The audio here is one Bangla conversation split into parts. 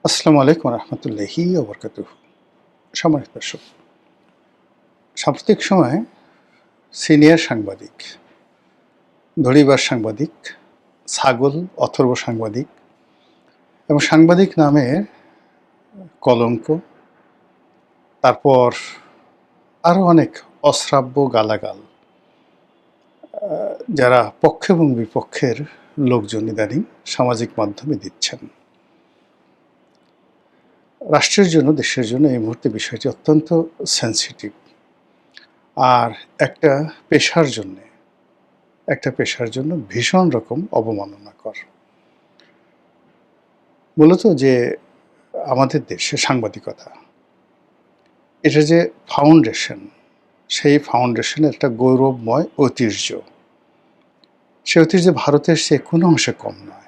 আসসালামু আলাইকুম রহমতুল্লাহি ওয়া বারাকাতুহু। সম্মানিত দর্শক, সাম্প্রতিক সময়ে সিনিয়র সাংবাদিক, ধড়িবাজ সাংবাদিক, ছাগল অথর্ব সাংবাদিক এবং সাংবাদিক নামের কলঙ্ক, তারপর আরও অনেক অশ্রাব্য গালাগাল যারা পক্ষ এবং বিপক্ষের লোকজন ইদানিং সামাজিক মাধ্যমে দিচ্ছেন। রাষ্ট্রের জন্য, দেশের জন্য এই মুহূর্তে বিষয়টি অত্যন্ত সেনসিটিভ। আর একটা পেশার জন্য ভীষণ রকম অবমাননাকর। মূলত যে আমাদের দেশে সাংবাদিকতা, এটা যে ফাউন্ডেশন, সেই ফাউন্ডেশনের একটা গৌরবময় ঐতিহ্য। সে ঐতিহ্য ভারতের চেয়ে কোনো অংশে কম নয়।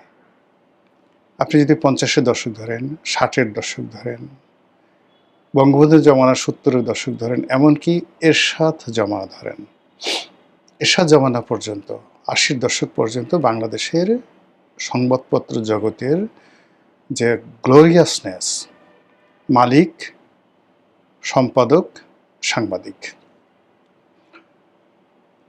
আপনি যদি ৫০-এর দশক ধরেন, ৬০-এর দশক ধরেন, বঙ্গবন্ধুর জমানা ৭০-এর দশক ধরেন, এমনকি এরশাদ জমানা ধরেন, এরশাদ জমানা পর্যন্ত ৮০-র দশক পর্যন্ত বাংলাদেশের সংবাদপত্র জগতের যে গ্লোরিয়াসনেস, মালিক, সম্পাদক, সাংবাদিক,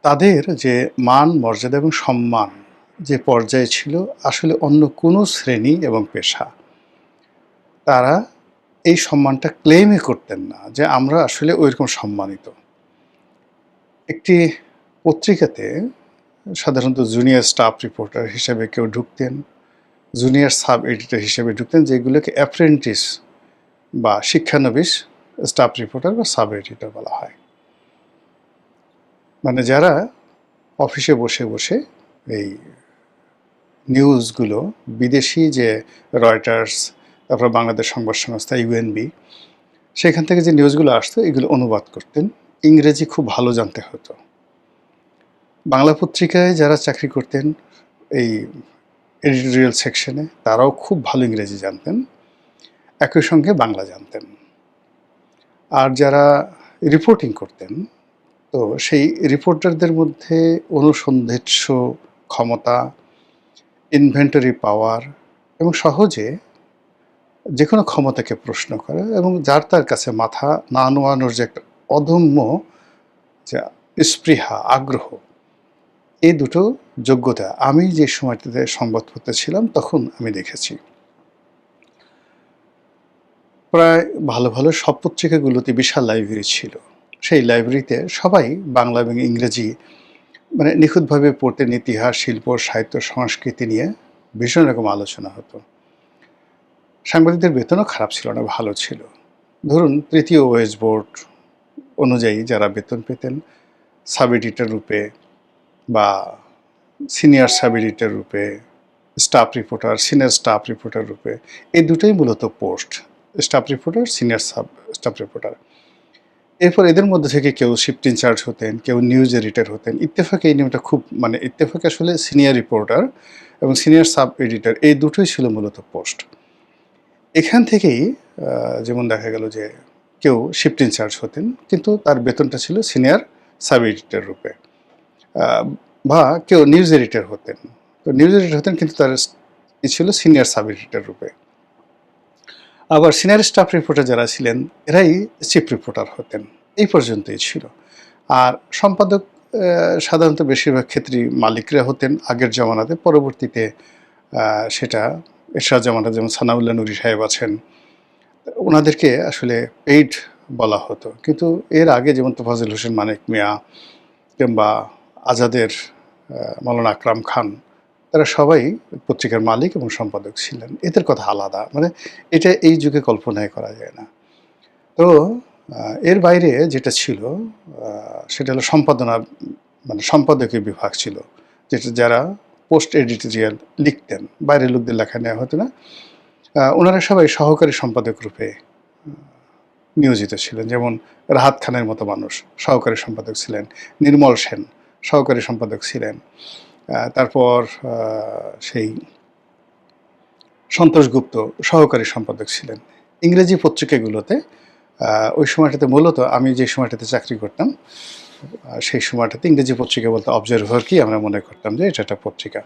তাদের যে মান, মর্যাদা এবং সম্মান যে পর্যায়ে ছিল, আসলে অন্য কোনো শ্রেণী এবং পেশা তারা এই সম্মানটা ক্লেমই করতেন না যে আমরা আসলে ওইরকম সম্মানিত। একটি পত্রিকাতে সাধারণত জুনিয়র স্টাফ রিপোর্টার হিসেবে কেউ ঢুকতেন, জুনিয়র সাব এডিটর হিসেবে ঢুকতেন, যেগুলোকে অ্যাপ্রেন্টিস বা শিক্ষানবিশ স্টাফ রিপোর্টার বা সাব এডিটর বলা হয়। মানে যারা অফিসে বসে বসে এই নিউজগুলো, বিদেশি যে রয়টার্স, তারপর বাংলাদেশ সংবাদ সংস্থা ইউএনবি, সেখান থেকে যে নিউজগুলো আসতো এগুলো অনুবাদ করতেন। ইংরেজি খুব ভালো জানতে হতো। বাংলা পত্রিকায় যারা চাকরি করতেন এই এডিটোরিয়াল সেকশনে, তারাও খুব ভালো ইংরেজি জানতেন, একই সঙ্গে বাংলা জানতেন। আর যারা রিপোর্টিং করতেন, তো সেই রিপোর্টারদের মধ্যে অনুসন্ধিৎস ক্ষমতা, ইনভেন্টরি পাওয়ার এবং সহজে যে কোনো ক্ষমতাকে প্রশ্ন করা এবং যার তার কাছে মাথা না নোয়ানোর যে একটা অদম্য যে স্পৃহা, আগ্রহ, এই দুটো যোগ্যতা আমি যে সময়টাতে সংবাদপত্রে ছিলাম তখন আমি দেখেছি। প্রায় ভালো ভালো সব পত্রিকাগুলোতে বিশাল লাইব্রেরি ছিল। সেই লাইব্রেরিতে সবাই বাংলা এবং ইংরেজি মানে নিখুঁতভাবে পড়তেন। ইতিহাস, শিল্প, সাহিত্য, সংস্কৃতি নিয়ে ভীষণ রকম আলোচনা হতো। সাংবাদিকদের বেতনও খারাপ ছিল না, ভালো ছিল। ধরুন তৃতীয় ওয়েজ বোর্ড অনুযায়ী যারা বেতন পেতেন, সাব এডিটর রূপে বা সিনিয়র সাব এডিটর রূপে, staff reporter, senior staff reporter রূপে, এই দুটোই মূলত post. Staff reporter, senior staff reporter. এরপর এদের মধ্যে থেকে কেউ শিফট ইনচার্জ হতেন, কেউ নিউজ এডিটর হতেন। ইত্তেফাকে এই নিয়মটা খুব, মানে ইত্তেফাকে আসলে সিনিয়র রিপোর্টার এবং সিনিয়র সাব এডিটর এই দুটোই ছিল মূলত পোস্ট। এখান থেকেই যেমন দেখা গেল যে কেউ শিফট ইনচার্জ হতেন, কিন্তু তার বেতনটা ছিল সিনিয়র সাব এডিটর রূপে, বা কেউ নিউজ এডিটর হতেন। তো নিউজ এডিটর হতেন কিন্তু তার ছিল সিনিয়র সাব এডিটর রূপে। আবার সিনিয়র স্টাফ রিপোর্টার যারা ছিলেন এরাই চিফ রিপোর্টার হতেন। এই পর্যন্তই ছিল। আর সম্পাদক সাধারণত বেশিরভাগ ক্ষেত্রেই মালিকরা হতেন আগের জমানাতে। পরবর্তীতে সেটা এরশাদ জামানাতে যেমন সানাউল্লাহ নুরী সাহেব আছেন, ওনাদেরকে আসলে পেইড বলা হতো। কিন্তু এর আগে যেমন তোফাজ্জল হোসেন মানিক মিয়া কিংবা আজাদের মাওলানা আকরাম খান, তারা সবাই পত্রিকার মালিক এবং সম্পাদক ছিলেন। এদের কথা আলাদা, মানে এটা এই যুগে কল্পনাই করা যায় না। তো এর বাইরে যেটা ছিল সেটা হলো সম্পাদনা, মানে সম্পাদকীয় বিভাগ ছিল, যেটা যারা পোস্ট এডিটোরিয়াল লিখতেন, বাইরের লোকদের লেখা নেওয়া হতো না। ওনারা সবাই সহকারী সম্পাদক রূপে নিয়োজিত ছিলেন। যেমন রাহাত খানের মতো মানুষ সহকারী সম্পাদক ছিলেন, নির্মল সেন সহকারী সম্পাদক ছিলেন, তারপর সেই সন্তোষ গুপ্ত সহকারী সম্পাদক ছিলেন। ইংরেজি পত্রিকাগুলোতে ওই সময়টাতে, মূলত আমি যে সময়টাতে চাকরি করতাম সেই সময়টাতে ইংরেজি পত্রিকা বলতে অবজারভারকেই আমরা মনে করতাম যে এটা একটা পত্রিকা।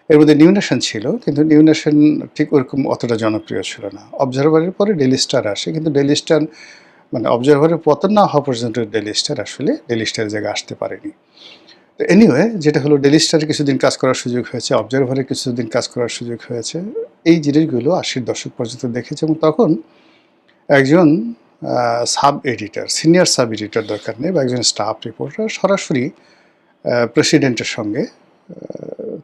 এর মধ্যে নিউ নেশন ছিল, কিন্তু নিউ নেশন ঠিক ওরকম অতটা জনপ্রিয় ছিল না। অবজারভারের পরে ডেইলি স্টার আসে, কিন্তু ডেইলি স্টার মানে অবজারভারের পতন না হওয়া পর্যন্ত ডেইলি স্টার আসলে ডেইলি স্টারের জায়গায় আসতে পারেনি। তো এনিওয়ে, যেটা হলো ডেইলি স্টারে কিছুদিন কাজ করার সুযোগ হয়েছে, অবজারভারে কিছুদিন কাজ করার সুযোগ হয়েছে। এই জিনিসগুলো ৮০-র দশক পর্যন্ত দেখেছি, এবং তখন একজন sub editor, senior sub editor দরকার নেই, বা একজন স্টাফ রিপোর্টার সরাসরি প্রেসিডেন্টের সঙ্গে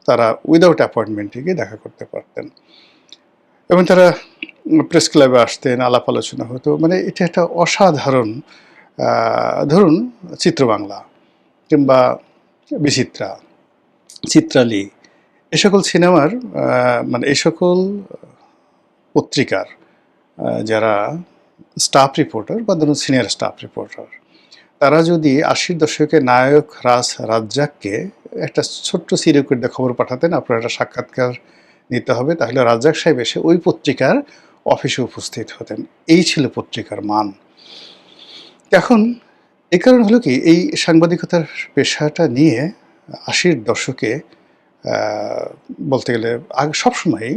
তারা উইদাউট অ্যাপয়েন্টমেন্টে গিয়ে দেখা করতে পারতেন, এবং তারা প্রেস ক্লাবে আসতেন, আলাপ আলোচনা হতো। মানে এটা একটা অসাধারণ, ধরুন চিত্রবাংলা কিংবা বিচিত্রা, চিত্রালী, এ সকল সিনেমার মানে এই সকল পত্রিকার যারা স্টাফ রিপোর্টার বা ধরুন সিনিয়র স্টাফ রিপোর্টার, তারা যদি ৮০-র দশকে নায়ক রাজ্জাককে একটা ছোট্ট সিরিকুট দিয়ে খবর পাঠাতেন, আপনার একটা সাক্ষাৎকার নিতে হবে, তাহলে রাজ্জাক সাহেব এসে ওই পত্রিকার অফিসে উপস্থিত হতেন। এই ছিল পত্রিকার মান। এখন এই কারণ হলো কি, এই সাংবাদিকতার পেশাটা নিয়ে ৮০-র দশকে বলতে গেলে আগে সবসময়ই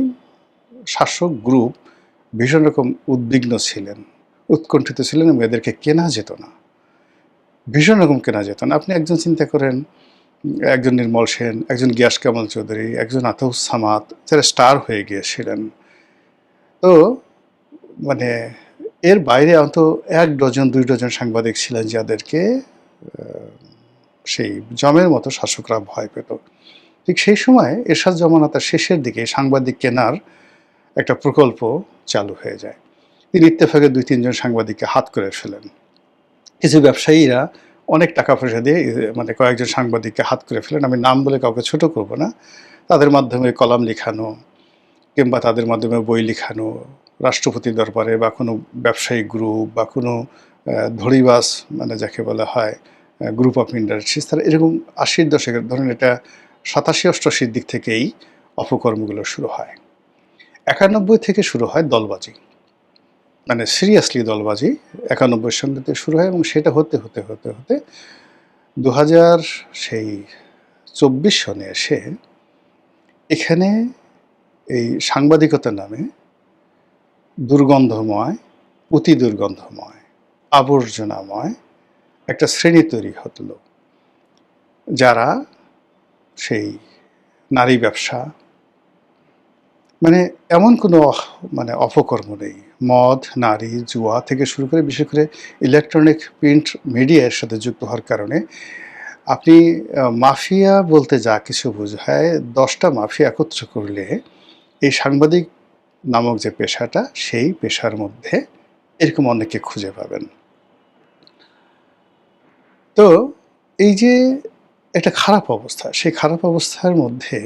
শাসক গ্রুপ ভীষণ রকম উদ্বিগ্ন ছিলেন, উৎকণ্ঠিত ছিলেন, এবং এদেরকে কেনা যেত না, ভীষণ রকম কেনা যেত না। আপনি একজন চিন্তা করেন, একজন নির্মল সেন, একজন গিয়াস কামাল চৌধুরী, একজন আতাউস সামাদ, যারা স্টার হয়ে গিয়েছিলেন। তো মানে এর বাইরে অন্তত ১ ডজন ২ ডজন সাংবাদিক ছিলেন যাদেরকে সেই জমের মতো শাসকরা ভয় পেত। ঠিক সেই সময় এরশাদ জমানাতের শেষের দিকে সাংবাদিক কেনার একটা প্রকল্প চালু হয়ে যায়। তিনি ইত্তেফাকে ২-৩ জন সাংবাদিককে হাত করে ফেলেন। কিছু ব্যবসায়ীরা অনেক টাকা পয়সা দিয়ে মানে কয়েকজন সাংবাদিককে হাত করে ফেলেন। আমি নাম বলে কাউকে ছোট করব না। তাদের মাধ্যমে কলাম লিখানো কিংবা তাদের মাধ্যমে বই লিখানো, রাষ্ট্রপতির দরবারে বা কোনো ব্যবসায়িক গ্রুপ বা কোনো ধড়িবাজ, মানে যাকে বলা হয় গ্রুপ অফ ইন্ডাস্ট্রিজ, তারা এরকম ৮০-র দশকের, ধরুন এটা ৮৭-৮৮-র দিক থেকেই অপকর্মগুলো শুরু হয়। ৯১ থেকে শুরু হয় দলবাজি, মানে সিরিয়াসলি দলবাজি ৯১-র সঙ্গে শুরু হয়, এবং সেটা হতে হতে হতে হতে ২০০০ সেই ২৪ সনে এসে এখানে এই সাংবাদিকতার নামে দুর্গন্ধময়, অতি দুর্গন্ধময়, আবর্জনাময় একটা শ্রেণী তৈরি হলো, যারা সেই নারী ব্যবসা, মানে এমন কোনো মানে অপকর্ম নেই, মদ, নারী, জুয়া থেকে শুরু করে বিশেষ করে ইলেকট্রনিক প্রিন্ট মিডিয়ার সাথে যুক্ত হওয়ার কারণে আপনি মাফিয়া বলতে যা কিছু বোঝায়, ১০টা মাফিয়া একত্র করলে এই সাংবাদিক নামক যে পেশাটা, সেই পেশার মধ্যে এরকম অনেককে খুঁজে পাবেন। তো এই যে একটা খারাপ অবস্থা, সেই খারাপ অবস্থার মধ্যে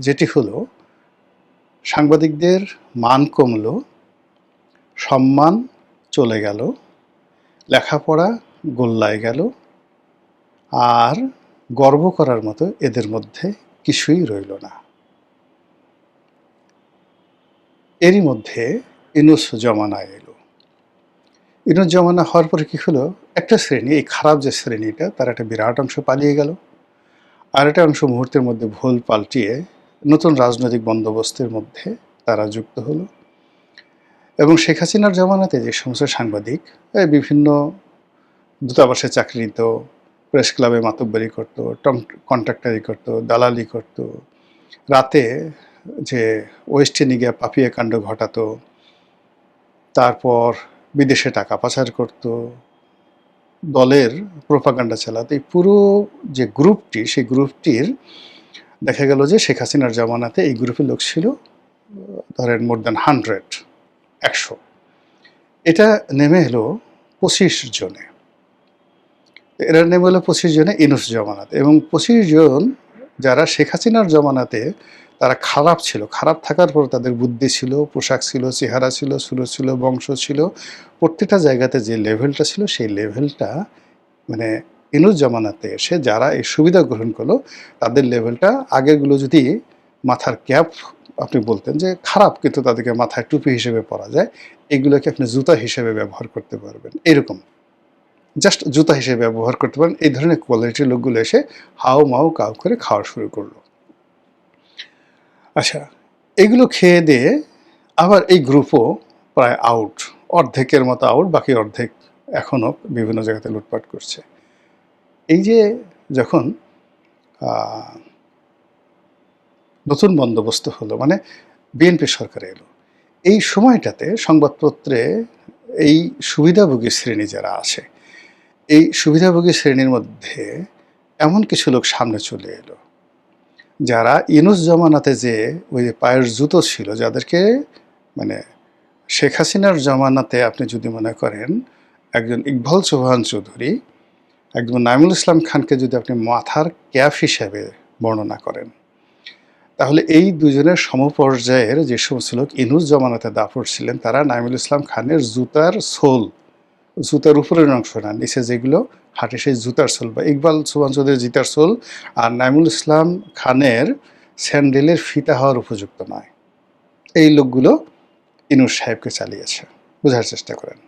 যেটি হলো, সাংবাদিকদের মান কমলো, সম্মান চলে গেল, লেখাপড়া গোল্লায় গেল, আর গর্ব করার মতো এদের মধ্যে কিছুই রইল না। এরই মধ্যে ইউনূস জমানা এলো। ইউনূস জমানা হওয়ার পরে কী হলো, একটা শ্রেণী, এই খারাপ যে শ্রেণীটা, তার একটা বিরাট অংশ পালিয়ে গেল, আর একটা অংশ মুহূর্তের মধ্যে ভুল পাল্টিয়ে নতুন রাজনৈতিক বন্দোবস্তের মধ্যে তারা যুক্ত হলো। এবং শেখ হাসিনার জমানাতে যে সমস্ত সাংবাদিক বিভিন্ন দূতাবাসে চাকরি নিত, প্রেস ক্লাবে মাতব্বরি করতো, কন্ট্রাক্টারি করতো, দালালি করতো, রাতে যে ওয়েস্ট ইন্ডিজে গিয়ে পাপিয়া কাণ্ড ঘটাতো, তারপর বিদেশে টাকা পাচার করতো, দলের প্রোপাগান্ডা চালাতো, এই পুরো যে গ্রুপটি, সেই গ্রুপটির দেখা গেল যে শেখ হাসিনার জমানাতে এই গ্রুপের লোক ছিল ধরেন মোর দ্যান ১০০। এটা নেমে এলো ২৫ জনে। এরা নেমে এলো ২৫ জনে ইউনূস জমানাতে, এবং ২৫ জন যারা শেখ হাসিনার জমানাতে তারা খারাপ ছিল, খারাপ থাকার পর তাদের বুদ্ধি ছিল, পোশাক ছিল, চেহারা ছিল, সুরত ছিল, বংশ ছিল, প্রত্যেকটা জায়গাতে যে লেভেলটা ছিল, সেই লেভেলটা মানে ইউনূস জমানাতে এসে যারা এই সুবিধা গ্রহণ করলো, তাদের লেভেলটা আগেরগুলো যদি মাথার ক্যাপ আপনি বলতেন যে খারাপ, কিন্তু তাদেরকে মাথায় টুপি হিসেবে পরা যায়, এগুলোকে আপনি জুতা হিসেবে ব্যবহার করতে পারবেন, এরকম জাস্ট জুতা হিসেবে ব্যবহার করতে পারেন, এই ধরনের কোয়ালিটির লোকগুলো এসে হাও মাও কাউ করে খাওয়া শুরু করলো। আচ্ছা, এগুলো খেয়ে দিয়ে আবার এই গ্রুপও প্রায় আউট, অর্ধেকের মতো আউট, বাকি অর্ধেক এখনও বিভিন্ন জায়গাতে লুটপাট করছে। এই যে যখন নতুন বন্দোবস্ত হলো, মানে বিএনপি সরকার এলো, এই সময়টাতে সংবাদপত্রে এই সুবিধাভোগী শ্রেণী যারা আছে, এই সুবিধাভোগী শ্রেণীর মধ্যে এমন কিছু লোক সামনে চলে এলো যারা ইউনূস জমানাতে যে ওই যে পায়ের জুতো ছিল, যাদেরকে মানে শেখ হাসিনার জমানাতে আপনি যদি মনে করেন একজন ইকবাল চৌহান চৌধুরী, একজন নাইমুল ইসলাম খানকে যদি আপনি মাথার ক্যাপ হিসেবে বর্ণনা করেন, তাহলে এই দুজনের সমপর্যায়ের যে সমস্ত লোক ইউনূস জমানাতে দাপট ছিলেন, তারা নাইমুল ইসলাম খানের জুতার সোল, জুতার উপরের অংশ না, নিচে যেগুলো হাঁটে সেই জুতার সোল, বা ইকবাল চৌহান চৌধুরীর জুতার সোল আর নাইমুল ইসলাম খানের স্যান্ডেলের ফিতা হওয়ার উপযুক্ত নয়। এই লোকগুলো ইউনূস সাহেবকে চালিয়েছে। বোঝার চেষ্টা করেন,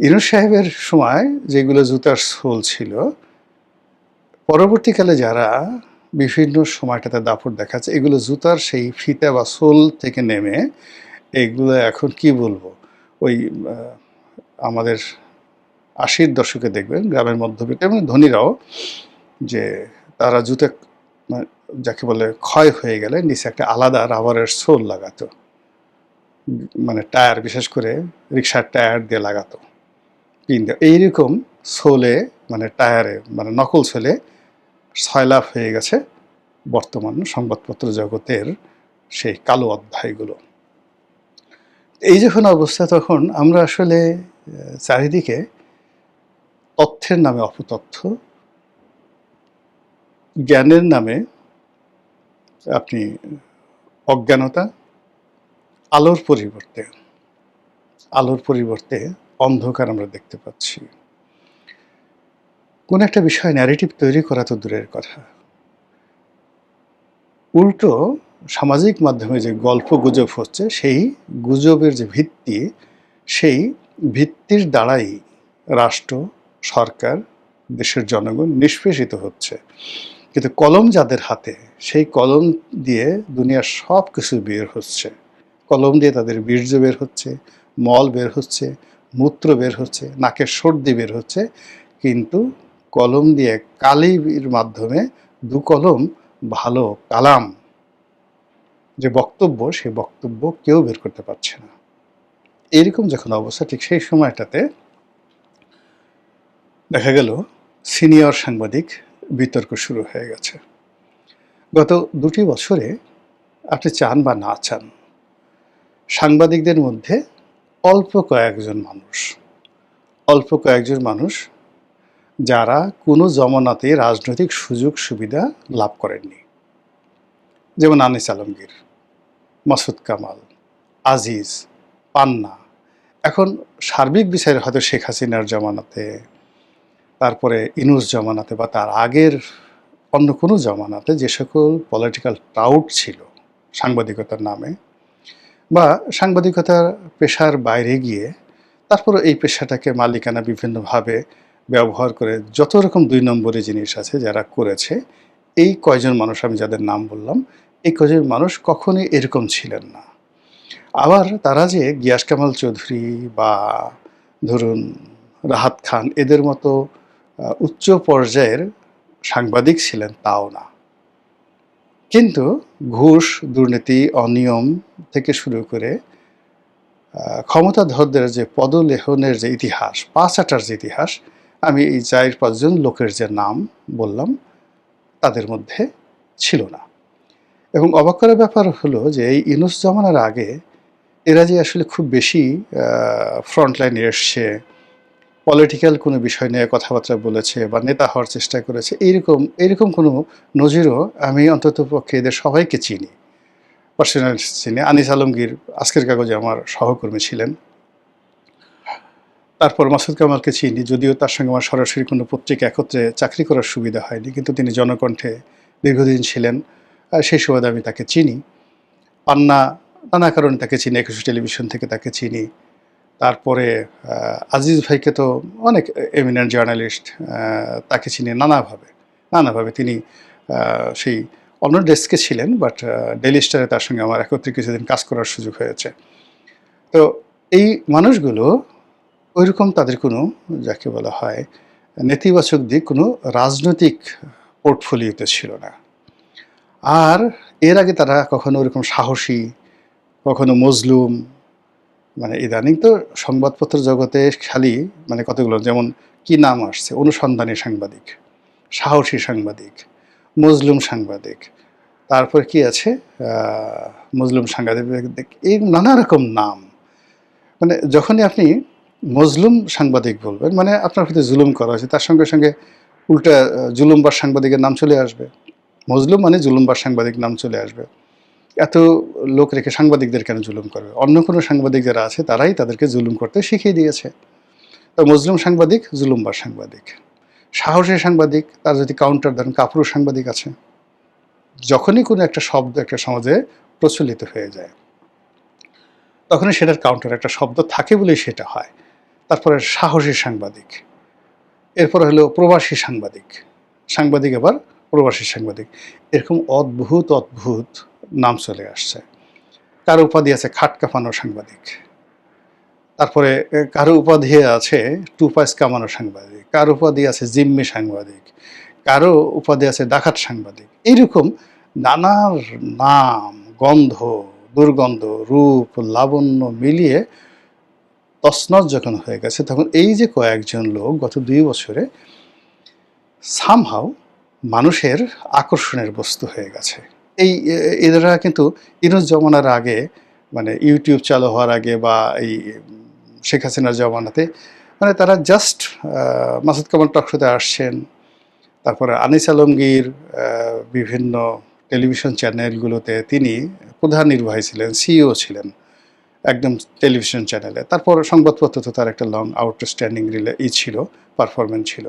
ইউনূস সাহেবের সময় যেগুলো জুতার সোল ছিল, পরবর্তীকালে যারা বিভিন্ন সময়টাতে দাপট দেখাচ্ছে, এগুলো জুতার সেই ফিতা বা সোল থেকে নেমে এগুলো এখন কি বলবো, ওই আমাদের ৮০-র দশকে দেখবেন গ্রামের মধ্যবিত্ত এবং ধনীরাও যে তারা জুতা যাকে বলে ক্ষয় হয়ে গেলে নিচে একটা আলাদা রাবারের সোল লাগাতো, মানে টায়ার, বিশেষ করে রিক্সার টায়ার দিয়ে লাগাতো পিন দিয়ে। এইরকম সোলে, মানে টায়ারে, মানে নকল সোলে সয়লাভ হয়ে গেছে বর্তমান সংবাদপত্র জগতের সেই কালো অধ্যায়গুলো। এই যখন অবস্থা, তখন আমরা আসলে চারিদিকে তথ্যের নামে অপতথ্য, জ্ঞানের নামে আপনি অজ্ঞানতা, আলোর পরিবর্তে অন্ধকার আমরা দেখতে পাচ্ছি। কোন একটা বিষয় ন্যারেটিভ তৈরি করা তো দূরের কথা, উল্টো সামাজিক মাধ্যমে যে গল্প গুজব হচ্ছে, সেই গুজবের যে ভিত্তি, সেই ভিত্তির দ্বারাই রাষ্ট্র, সরকার, দেশের জনগণ নিষ্পেষিত হচ্ছে। কিন্তু কলম যাদের হাতে, সেই কলম দিয়ে দুনিয়ার সব কিছু বের হচ্ছে। কলম দিয়ে তাদের বীর্য বের হচ্ছে, মল বের হচ্ছে, মূত্র বের হচ্ছে, নাকের সর্দি বের হচ্ছে, কিন্তু কলম দিয়ে কালির মাধ্যমে দু কলম ভালো কালাম যে বক্তব্য, সেই বক্তব্য কেউ বের করতে পারছে না। এইরকম যখন অবস্থা, ঠিক সেই সময়টাতে দেখা গেল সিনিয়র সাংবাদিক বিতর্ক শুরু হয়ে গেছে। গত ২টি বছরে আপনি চান বা না চান, সাংবাদিকদের মধ্যে অল্প কয়েকজন মানুষ যারা কোনো জমানাতে রাজনৈতিক সুযোগ সুবিধা লাভ করেননি, যেমন আনিস আলমগীর, মাসুদ কামাল, আজিজ, পান্না। এখন সার্বিক বিচারে হয়তো শেখ হাসিনার জমানাতে, তারপরে ইউনূস জমানাতে, বা তার আগের অন্য কোনো জমানাতে যে সকল পলিটিক্যাল টাউট ছিল সাংবাদিকতার নামে, বা সাংবাদিকতার পেশার বাইরে গিয়ে তারপরে এই পেশাটাকে মালিকানা বিভিন্নভাবে ব্যবহার করে যত রকম ২ নম্বরী জিনিস আছে যারা করেছে, এই কয়জন মানুষ আমি যাদের নাম বললাম, এই কয়জন মানুষ কখনোই এরকম ছিলেন না। আবার তারা যে গিয়াস কামাল চৌধুরী বা ধরুন রাহাত খান, এদের মতো উচ্চ পর্যায়ের সাংবাদিক ছিলেন তাও না। কিন্তু ঘুষ, দুর্নীতি, অনিয়ম থেকে শুরু করে ক্ষমতাধরদের যে পদলেহনের যে ইতিহাস, পা চাটার যে ইতিহাস, আমি এই ৪-৫ জন লোকের যে নাম বললাম তাদের মধ্যে ছিল না। এবং অবাক করার ব্যাপার হলো যে এই ইউনূস জমানার আগে এরা যে আসলে খুব বেশি ফ্রন্টলাইনে এসছে, পলিটিক্যাল কোনো বিষয় নিয়ে কথাবার্তা বলেছে বা নেতা হওয়ার চেষ্টা করেছে, এইরকম কোনো নজিরও আমি অন্ততপক্ষে এদের সবাইকে চিনি, পার্সোনাল চিনি। আনিস আলমগীর আজকের কাগজে আমার সহকর্মী ছিলেন। তারপর মাসুদ কামালকে চিনি, যদিও তার সঙ্গে আমার সরাসরি কোনো পত্রিকা একত্রে চাকরি করার সুবিধা হয়নি, কিন্তু তিনি জনকণ্ঠে দীর্ঘদিন ছিলেন, সেই সুবাদে আমি তাকে চিনি। পান্না নানা কারণে তাকে চিনি, একুশে টেলিভিশন থেকে তাকে চিনি। তারপরে আজিজ ভাইকে তো অনেক এমিনেন্ট জার্নালিস্ট, তাকে চিনি নানাভাবে। তিনি সেই অন্য ডেস্কে ছিলেন, বাট ডেইলি স্টারে তার সঙ্গে আমার একত্রে কিছুদিন কাজ করার সুযোগ হয়েছে। তো এই মানুষগুলো ওইরকম তাদের কোনো, যাকে বলা হয় নেতিবাচক দিক, কোনো রাজনৈতিক পোর্টফোলিওতে ছিল না। আর এর আগে তারা কখনো ওরকম সাহসী, কখনো মজলুম, মানে ইদানিং তো সংবাদপত্র জগতে খালি মানে কতগুলো, যেমন কি নাম আসছে, অনুসন্ধানী সাংবাদিক, সাহসী সাংবাদিক, মজলুম সাংবাদিক, তারপর কি আছে মজলুম সাংবাদিক, এই নানা রকম নাম। মানে যখনই আপনি মজলুম সাংবাদিক বলবেন, মানে আপনার প্রতি জুলুম করা হয়েছে, তার সঙ্গে সঙ্গে উল্টা জুলুমবার সাংবাদিকের নাম চলে আসবে। মজলুম মানে জুলুমবার সাংবাদিক নাম চলে আসবে। এত লোক রেখে সাংবাদিকদের কেন জুলুম করবে? অন্য কোনো সাংবাদিক যারা আছে তারাই তাদেরকে জুলুম করতে শিখিয়ে দিয়েছে। তো মজলুম সাংবাদিক, জুলুমবার সাংবাদিক। সাহসী সাংবাদিক, তার যদি কাউন্টার দেন, কাপুরুষ সাংবাদিক আছে। যখনই কোনো একটা শব্দ একটা সমাজে প্রচলিত হয়ে যায়, তখনই সেটার কাউন্টার একটা শব্দ থাকে বলেই সেটা হয়। তারপরে সাহসী সাংবাদিক, এরপরে হলো প্রবাসী সাংবাদিক, সাংবাদিক আবার প্রবাসী সাংবাদিক, এরকম অদ্ভুত অদ্ভুত নাম চলে আসছে। কারো উপাধি আছে খাট কাঁপানো সাংবাদিক, তারপরে কারো উপাধি আছে টুপাইস কামানো সাংবাদিক, কারো উপাধি আছে জিম্মি সাংবাদিক, কারো উপাধি আছে ডাকাত সাংবাদিক। এইরকম নানার নাম, গন্ধ, দুর্গন্ধ, রূপ, লাবণ্য মিলিয়ে তছনছ যখন হয়ে গেছে, তখন এই যে কয়েকজন লোক গত 2 বছরে সামহাউ মানুষের আকর্ষণের বস্তু হয়ে গেছে। এরা কিন্তু ইউনূস জমানার আগে, মানে ইউটিউব চালু হওয়ার আগে বা এই শেখ হাসিনার জমানাতে, মানে তারা জাস্ট মাসুদ কামাল টকশোতে আসছেন, তারপরে আনিস আলমগীর বিভিন্ন টেলিভিশন চ্যানেলগুলোতে তিনি প্রধান নির্বাহী ছিলেন, সিইও ছিলেন একদম টেলিভিশন চ্যানেলে। তারপর সংবাদপত্র তো তার একটা লং আউটস্ট্যান্ডিং ছিল, পারফরমেন্স ছিল।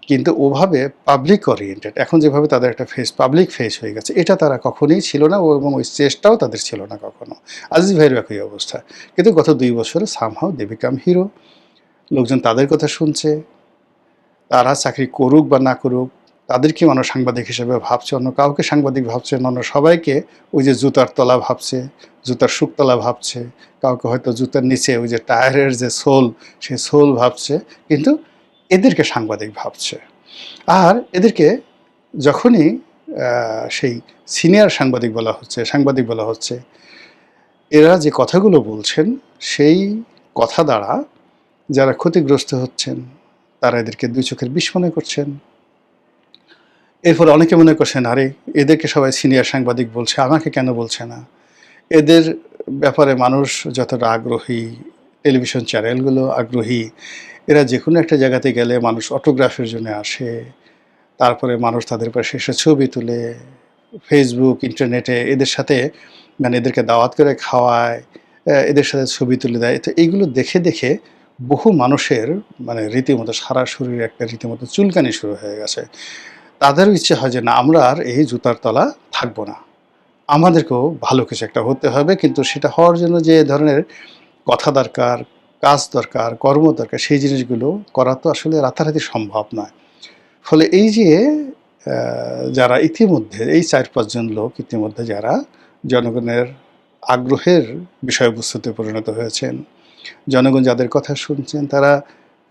কিন্তু ওভাবে পাবলিক ওরিয়েন্টেড, এখন যেভাবে তাদের একটা ফেস পাবলিক ফেস হয়ে গেছে, এটা তারা কখনোই ছিল না, এবং ওই চেষ্টাও তাদের ছিল না কখনো। আজিজ ভাইয়ের একই অবস্থা। কিন্তু গত 2 বছরে সামহাউ দে বিকাম হিরো। লোকজন তাদের কথা শুনছে, তারা চাকরি করুক বা না করুক, তাদেরকে মানুষ সাংবাদিক হিসেবে ভাবছে, অন্য কাউকে সাংবাদিক ভাবছে না, অন্য সবাইকে ওই যে জুতার তলা ভাবছে, জুতার শুকতলা ভাবছে, কাউকে হয়তো জুতার নিচে ওই যে টায়ারের যে সোল, সেই সোল ভাবছে, কিন্তু এদেরকে সাংবাদিক ভাবছে। আর এদেরকে যখনই সেই সিনিয়র সাংবাদিক বলা হচ্ছে, এরা যে কথাগুলো বলছেন সেই কথা দ্বারা যারা ক্ষতিগ্রস্ত হচ্ছেন তারা এদেরকে 2 চোখের বিষ মনে করছেন। এরপর অনেকে মনে করছেন, আরে এদেরকে সবাই সিনিয়র সাংবাদিক বলছে, আমাকে কেন বলছে না? এদের ব্যাপারে মানুষ যতটা আগ্রহী, টেলিভিশন চ্যানেলগুলো আগ্রহী, এরা যে কোনো একটা জায়গাতে গেলে মানুষ অটোগ্রাফের জন্য আসে, তারপরে মানুষ তাদের পাশে এসে ছবি তুলে, ফেসবুক, ইন্টারনেটে এদের সাথে, মানে এদেরকে দাওয়াত করে খাওয়ায়, এদের সাথে ছবি তুলে দেয়। তো এইগুলো দেখে দেখে বহু মানুষের মানে রীতিমতো সারা শরীরে একটা রীতিমতো চুলকানি শুরু হয়ে গেছে। তাদেরও ইচ্ছে হয় যে না, আমরা আর এই জুতার তলা থাকবো না, আমাদেরকেও ভালো কিছু একটা হতে হবে। কিন্তু সেটা হওয়ার জন্য যে ধরনের কথা দরকার, কাজ দরকার, কর্ম দরকার, সেই জিনিসগুলো করা তো আসলে রাতারাতি সম্ভব নয়। ফলে এই যে যারা ইতিমধ্যে এই 4-5 জন লোক ইতিমধ্যে যারা জনগণের আগ্রহের বিষয়বস্তুতে পরিণত হয়েছেন, জনগণ যাদের কথা শুনছেন, তারা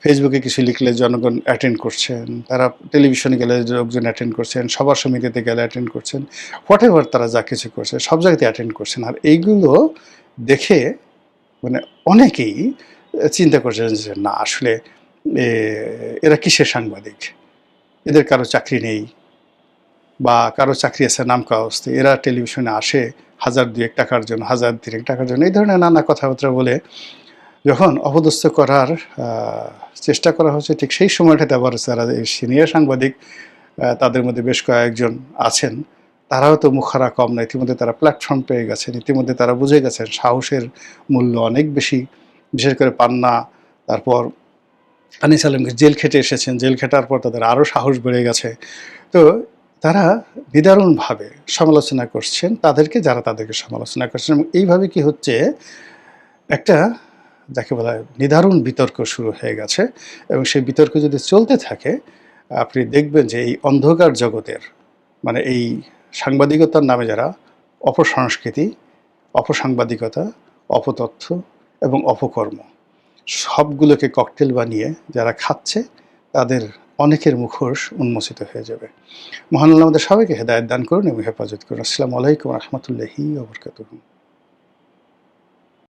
ফেসবুকে কিছু লিখলে জনগণ অ্যাটেন্ড করছেন, তারা টেলিভিশনে গেলে লোকজন অ্যাটেন্ড করছেন, সভা সমিতিতে গেলে অ্যাটেন্ড করছেন, হোয়াটএভার তারা যা কিছু করছে সব জায়গাতে অ্যাটেন্ড করছেন। আর এইগুলো দেখে মানে অনেকেই চিন্তা করছেন যে না, আসলে এরা কিসের সাংবাদিক? এদের কারো চাকরি নেই, বা কারো চাকরি আছে নাম কাগজে, এরা টেলিভিশনে আসে 1000-2 টাকার জন্য, 1000-3 টাকার জন্য, এই ধরনের নানা কথাবার্তা বলে যখন অপদস্থ করার চেষ্টা করা হচ্ছে, ঠিক সেই সময়টাতে আবার যারা সিনিয়র সাংবাদিক, তাদের মধ্যে বেশ কয়েকজন আছেন, তারাও তো মুখারা কম না, ইতিমধ্যে তারা প্ল্যাটফর্ম পেয়ে গেছেন, ইতিমধ্যে তারা বুঝে গেছেন সাহসের মূল্য অনেক বেশি। বিশেষ করে পান্না, তারপর আনিস আলমগীর জেল খেটে এসেছেন, জেল খেটার পর তাদের আরও সাহস বেড়ে গেছে। তো তারা নিদারুণভাবে সমালোচনা করছেন তাদেরকে, যারা তাদেরকে সমালোচনা করছেন, এবং এইভাবে কি হচ্ছে, একটা যাকে বলা হয় নিদারুণ বিতর্ক শুরু হয়ে গেছে। এবং সেই বিতর্ক যদি চলতে থাকে, আপনি দেখবেন যে এই অন্ধকার জগতের, মানে এই সাংবাদিকতার নামে যারা অপসংস্কৃতি, অপসাংবাদিকতা, অপতথ্য এবং অপকর্ম সবগুলোকে ককটেল বানিয়ে যারা খাচ্ছে, তাদের অনেকের মুখোশ উন্মোচিত হয়ে যাবে। মহান আল্লাহ আমাদের সবাইকে হেদায়েত দান করুন এবং হেফাজত করুন। আসসালামু আলাইকুম ওয়া রাহমাতুল্লাহি ওয়া বারাকাতুহু।